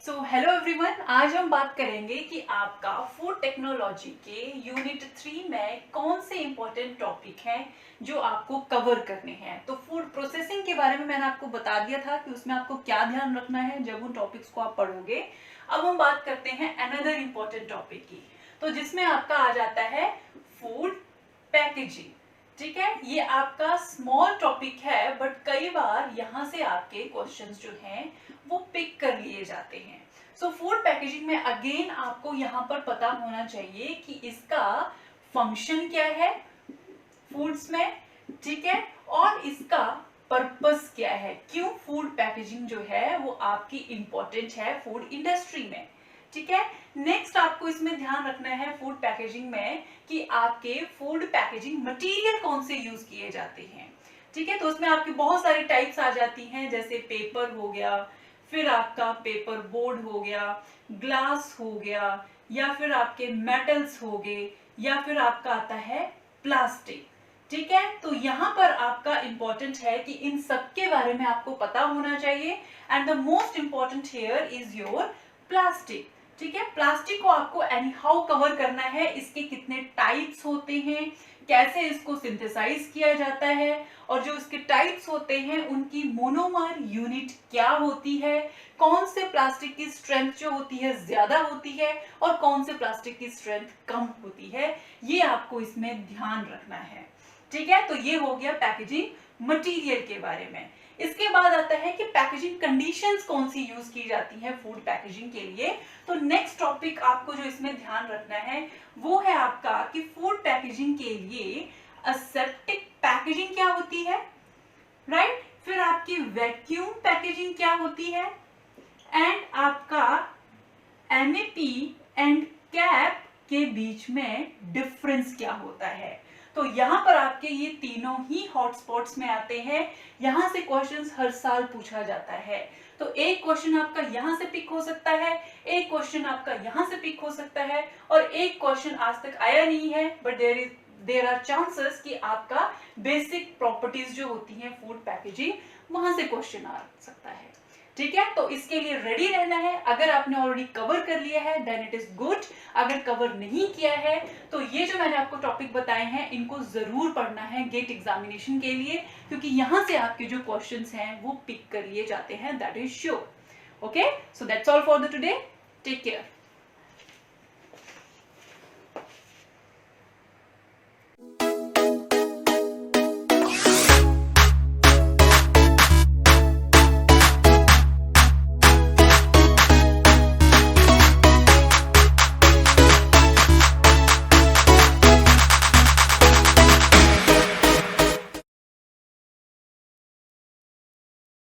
Hello everyone, आज हम बात करेंगे कि आपका फूड टेक्नोलॉजी के यूनिट 3 में कौन से इंपॉर्टेंट टॉपिक हैं जो आपको कवर करने हैं। तो फूड प्रोसेसिंग के बारे में मैंने आपको बता दिया था कि उसमें आपको क्या ध्यान रखना है जब उन टॉपिक्स को आप पढ़ोगे। अब हम बात करते हैं अनदर इंपॉर्टेंट टॉपिक की, तो जिसमें आपका आ जाता है फूड पैकेजिंग। ठीक है, ये आपका स्मॉल टॉपिक है बट कई बार यहाँ से आपके क्वेश्चंस जो हैं वो पिक कर लिए जाते हैं। सो फूड पैकेजिंग में अगेन आपको यहाँ पर पता होना चाहिए कि इसका फंक्शन क्या है फूड्स में, ठीक है, और इसका पर्पस क्या है, क्यों फूड पैकेजिंग जो है वो आपकी इंपॉर्टेंट है फूड इंडस्ट्री में। ठीक है, नेक्स्ट आपको इसमें ध्यान रखना है फूड पैकेजिंग में कि आपके फूड पैकेजिंग मटेरियल कौन से यूज किए जाते हैं। ठीक है, तो उसमें आपकी बहुत सारी टाइप्स आ जाती हैं, जैसे पेपर हो गया, फिर आपका पेपर बोर्ड हो गया, ग्लास हो गया, या फिर आपके मेटल्स हो गए, या फिर आपका आता है प्लास्टिक। ठीक है, तो यहाँ पर आपका इंपॉर्टेंट है कि इन सब के बारे में आपको पता होना चाहिए। And the most important here is your plastic. ठीक है, प्लास्टिक को आपको एनी हाउ कवर करना है, इसके कितने टाइप्स होते हैं, कैसे इसको सिंथेसाइज किया जाता है, और जो इसके टाइप्स होते हैं उनकी मोनोमर यूनिट क्या होती है, कौन से प्लास्टिक की स्ट्रेंथ जो होती है ज्यादा होती है और कौन से प्लास्टिक की स्ट्रेंथ कम होती है, ये आपको इसमें ध्यान रखना है। ठीक है, तो ये हो गया पैकेजिंग मटेरियल के बारे में। इसके बाद आता है कि पैकेजिंग कंडीशंस कौन सी यूज की जाती हैं फूड पैकेजिंग के लिए। तो नेक्स्ट टॉपिक आपको जो इसमें ध्यान रखना है वो है आपका कि फूड पैकेजिंग के लिए असेप्टिक पैकेजिंग क्या होती है, राइट, फिर आपकी वैक्यूम पैकेजिंग क्या होती है, एंड आपका एमएपी एंड कैप के बीच में डिफरेंस क्या होता है। तो यहाँ पर आपके ये तीनों ही हॉटस्पॉट्स में आते हैं, यहाँ से क्वेश्चंस हर साल पूछा जाता है। तो एक क्वेश्चन आपका यहाँ से पिक हो सकता है, एक क्वेश्चन आपका यहाँ से पिक हो सकता है, और एक क्वेश्चन आज तक आया नहीं है बट देयर आर चांसेस कि आपका बेसिक प्रॉपर्टीज जो होती हैं फूड पैकेजिंग वहां से क्वेश्चन आ सकता है। ठीक है, तो इसके लिए रेडी रहना है। अगर आपने ऑलरेडी कवर कर लिया है देन इट इज गुड, अगर कवर नहीं किया है तो ये जो मैंने आपको टॉपिक बताए हैं इनको जरूर पढ़ना है गेट एग्जामिनेशन के लिए, क्योंकि यहां से आपके जो क्वेश्चंस हैं वो पिक कर लिए जाते हैं, that is sure. Okay, so that's all for the today, take care.